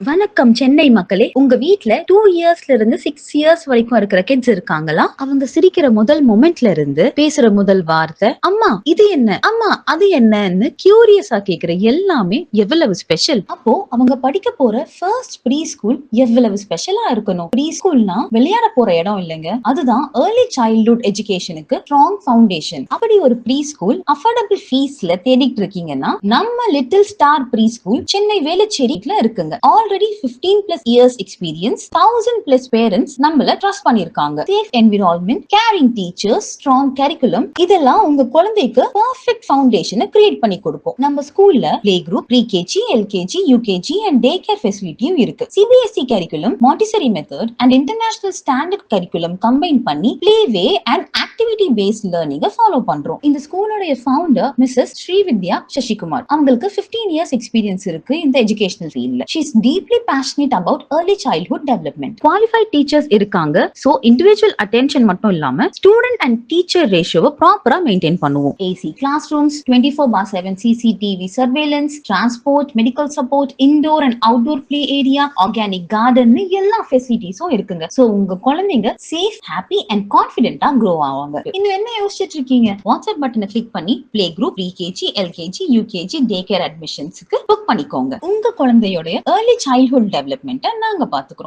வணக்கம் சென்னை மக்களே. உங்க வீட்ல 2 இயர்ஸ்ல இருந்து 6 இயர்ஸ் வரைக்கும் இருக்கிற கிட்ஸ் இருக்காங்களா? அவங்க சிரிக்கிற முதல் மொமெண்ட்ல இருந்து பேசுற முதல் வார்த்தை அம்மா இது என்ன, அம்மா அது என்னன்னு கியூரியஸா கேக்குற எல்லாமே எவ்வளவு ஸ்பெஷல். அப்போ அவங்க படிக்க போற ஃபர்ஸ்ட் ப்ரீ ஸ்கூல் எவ்வளவு ஸ்பெஷலா இருக்கணும். ப்ரீ ஸ்கூல்னா விளையாட போற இடம் இல்லைங்க, அதுதான் ஏர்லி சைல்ட்ஹுட் எஜுகேஷனுக்கு ஸ்ட்ராங் ஃபவுண்டேஷன். அப்படி ஒரு ப்ரீ ஸ்கூல் அஃபோர்டபிள் ஃபீஸ்ல தேடிட்டு இருக்கீங்கன்னா நம்ம little star preschool Chennai வேளச்சேரியில இருக்குங்க. ஆல்ரெடி 15+ இயர்ஸ் எக்ஸ்பீரியன்ஸ், 1000+ பேரண்ட்ஸ் நம்மள ட்ரஸ்ட் பண்ணிருக்காங்க. Safe environment, caring teachers, strong curriculum, இதெல்லாம் உங்க குழந்தைக்கு பெர்ஃபெக்ட் ஃபவுண்டேஷனை கிரியேட் பண்ணி கொடுக்கும். நம்ம ஸ்கூல்ல play group, pre KG, LKG, UKG and day care ஃபெசிலிட்டியும் இருக்கு. CBSE curriculum, Montessori method and international standard curriculum combine பண்ணி play way and activity based லேர்னிங்க ஃபாலோ பண்றோம். இந்த ஸ்கூலோட ஃபவுண்டர் மிஸ்ஸஸ் ஸ்ரீவித்யா சசிகுமார். அவங்களுக்கு 15 இயர்ஸ் எக்ஸ்பீரியன்ஸ் இருக்கு இந்த எஜுகேஷனல் ஃபீல்ட்ல. She is deeply passionate about early childhood development. Qualified teachers இருக்காங்க. So individual attention மட்டும் இல்லாம student and teacher ratio ப்ராப்பரா மெயின்டைன் பண்ணுவோம். AC classrooms, 24/7 CCTV surveillance, transport, medical support, indoor and outdoor play area, organic garden எல்லா ஃபெசிலிட்டிஸும் இருக்குங்க. So உங்க குழந்தைங்க safe, happy and கான்ஃபிடென்ட்டா க்ரோ ஆவாங்க. இன்னும் என்ன யோசிச்சுட்டு இருக்கீங்க? வாட்ஸ்அப் பட்டனை கிளிக் பண்ணி play group, pre KG, LKG, UKG, day care அட்மிஷன்ஸ்க்கு புக் பண்ணிக்கோங்க. உங்க குழந்தையோட ஏர்லி சைல்ட்ஹுட் டெவலப்மெண்ட்டை நாங்க பாத்துக்கிறோம்.